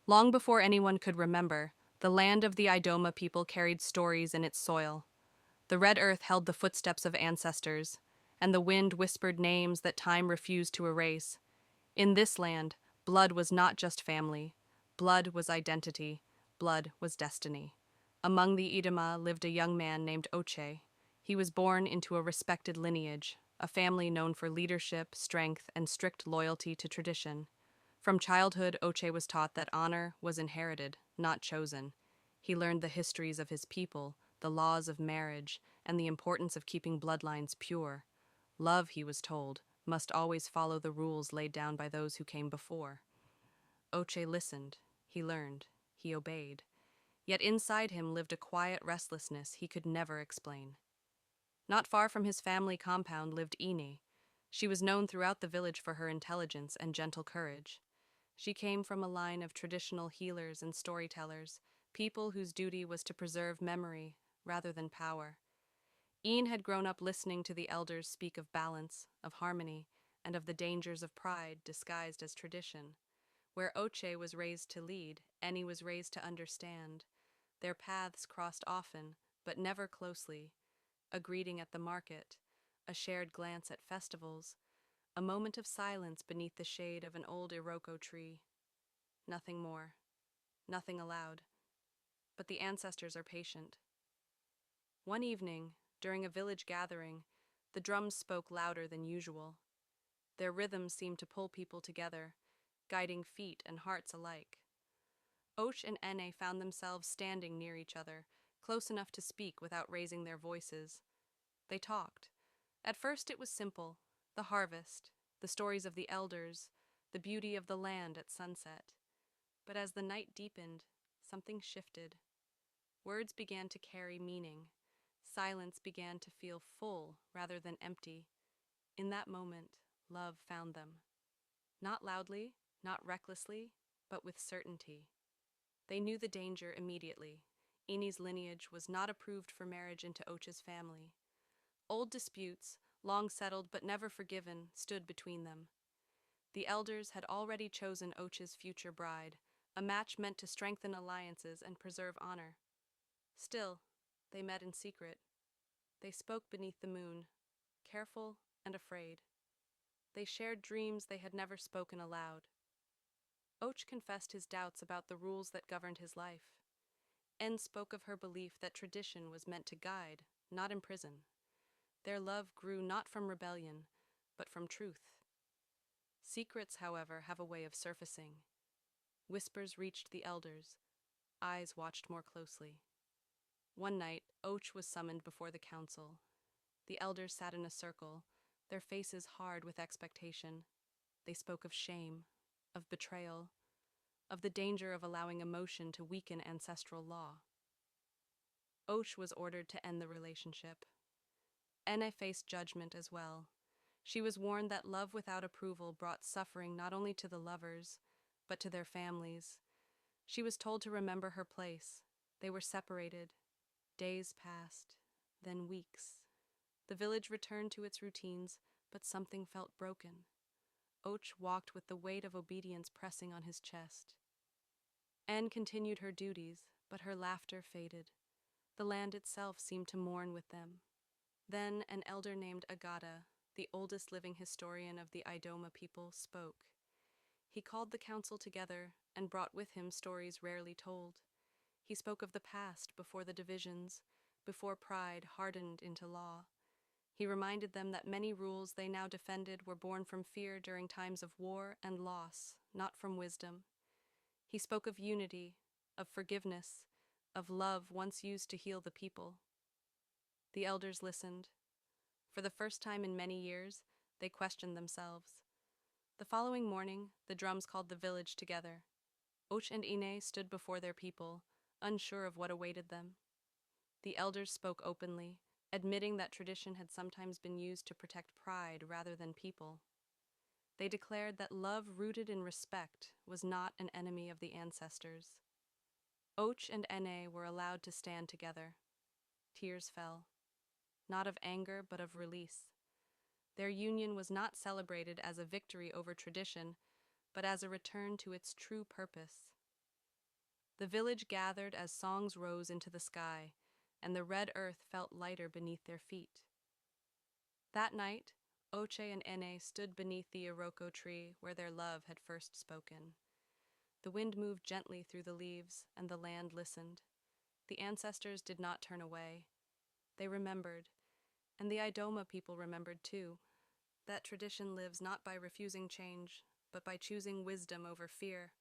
Long before anyone could remember, the land of the Idoma people carried stories in its soil. The red earth held the footsteps of ancestors, and the wind whispered names that time refused to erase. In this land, blood was not just family. Blood was identity. Blood was destiny. Among the Idoma lived a young man named Oche. He was born into a respected lineage, a family known for leadership, strength, and strict loyalty to tradition. From childhood, Oche was taught that honor was inherited, not chosen. He learned the histories of his people, the laws of marriage, and the importance of keeping bloodlines pure. Love, he was told, must always follow the rules laid down by those who came before. Oche listened, he learned, he obeyed. Yet inside him lived a quiet restlessness he could never explain. Not far from his family compound lived Ene. She was known throughout the village for her intelligence and gentle courage. She came from a line of traditional healers and storytellers, people whose duty was to preserve memory rather than power. Ian had grown up listening to the elders speak of balance, of harmony, and of the dangers of pride disguised as tradition. Where Oche was raised to lead, Ene was raised to understand. Their paths crossed often, but never closely. A greeting at the market, a shared glance at festivals, a moment of silence beneath the shade of an old iroko tree. Nothing more, nothing allowed. But the ancestors are patient. One evening, during a village gathering, the drums spoke louder than usual. Their rhythm seemed to pull people together, guiding feet and hearts alike. Oche and Ene found themselves standing near each other, close enough to speak without raising their voices. They talked. At first it was simple, the harvest, the stories of the elders, the beauty of the land at sunset. But as the night deepened, something shifted. Words began to carry meaning. Silence began to feel full rather than empty. In that moment, love found them. Not loudly, not recklessly, but with certainty. They knew the danger immediately. Ene's lineage was not approved for marriage into Oche's family. Old disputes, long settled but never forgiven, stood between them. The elders had already chosen Oche's future bride, a match meant to strengthen alliances and preserve honor. Still, they met in secret. They spoke beneath the moon, careful and afraid. They shared dreams they had never spoken aloud. Oche confessed his doubts about the rules that governed his life. En spoke of her belief that tradition was meant to guide, not imprison. Their love grew not from rebellion, but from truth. Secrets, however, have a way of surfacing. Whispers reached the elders. Eyes watched more closely. One night, Oche was summoned before the council. The elders sat in a circle, their faces hard with expectation. They spoke of shame, of betrayal, of the danger of allowing emotion to weaken ancestral law. Oche was ordered to end the relationship. Ene faced judgment as well. She was warned that love without approval brought suffering not only to the lovers, but to their families. She was told to remember her place. They were separated. Days passed, then weeks. The village returned to its routines, but something felt broken. Oche walked with the weight of obedience pressing on his chest. Anne continued her duties, but her laughter faded. The land itself seemed to mourn with them. Then an elder named Agata, the oldest living historian of the Idoma people, spoke. He called the council together and brought with him stories rarely told. He spoke of the past before the divisions, before pride hardened into law. He reminded them that many rules they now defended were born from fear during times of war and loss, not from wisdom. He spoke of unity, of forgiveness, of love once used to heal the people. The elders listened. For the first time in many years, they questioned themselves. The following morning, the drums called the village together. Oche and Ene stood before their people, unsure of what awaited them. The elders spoke openly, admitting that tradition had sometimes been used to protect pride rather than people. They declared that love rooted in respect was not an enemy of the ancestors. Oche and Ene were allowed to stand together. Tears fell, not of anger but of release. Their union was not celebrated as a victory over tradition, but as a return to its true purpose. The village gathered as songs rose into the sky, and the red earth felt lighter beneath their feet. That night, Oche and Ene stood beneath the iroko tree where their love had first spoken. The wind moved gently through the leaves, and the land listened. The ancestors did not turn away. They remembered, and the Idoma people remembered too. That tradition lives not by refusing change, but by choosing wisdom over fear.